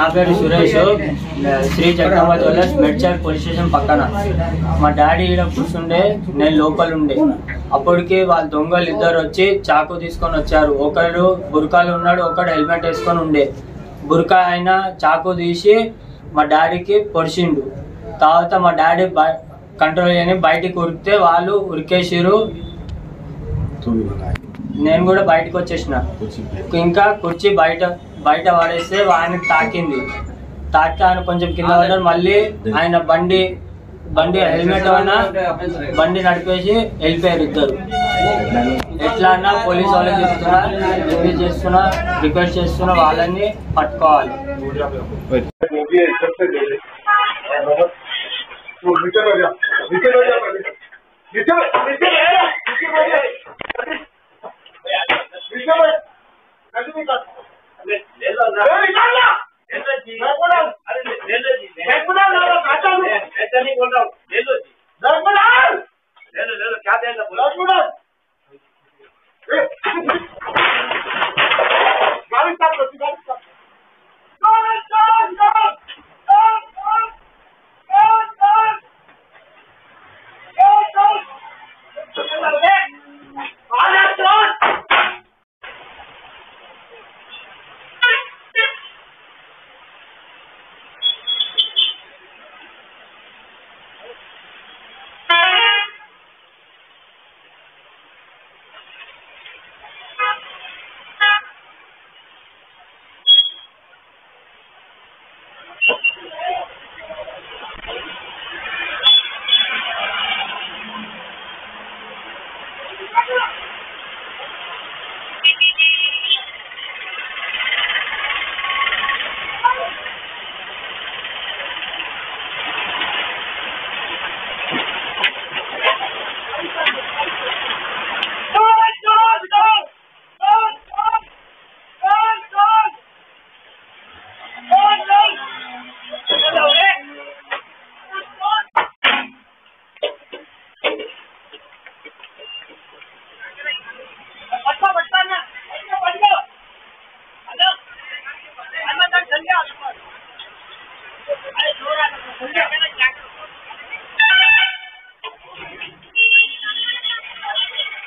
నా పేరు Suresh, Shri Jagadamba jewellers Medchal police station పక్కన. మా డాడీ ఈడ కూర్చుండే, నేను లోపల ఉండే. అప్పటికి వాళ్ళ దొంగలు ఇద్దరు వచ్చి చాకు తీసుకొని వచ్చారు. ఒకడు బుర్కాలు ఉన్నాడు, ఒకడు హెల్మెట్ వేసుకొని ఉండే. బుర్కా ఆయన చాకు తీసి మా డాడీకి పొడిచిండు. తర్వాత మా డాడీ కంట్రోల్ చేయని బయటికి ఉరికితే వాళ్ళు ఉరికేసిరు. నేను కూడా బయటకు వచ్చేసిన. ఇంకా కుర్చీ బయట పడేస్తే ఆయనకు తాకింది. ఆయన కొంచెం కింద పడ్డారు. మళ్ళీ ఆయన బండి హెల్మెట్ అయినా బండి నడిపేసి వెళ్ళిపోయారు ఇద్దరు. ఎట్లా అన్నా పోలీసు వాళ్ళకి చెప్తున్నా, రిక్వెస్ట్ చేస్తున్నా, వాళ్ళని పట్టుకోవాలి.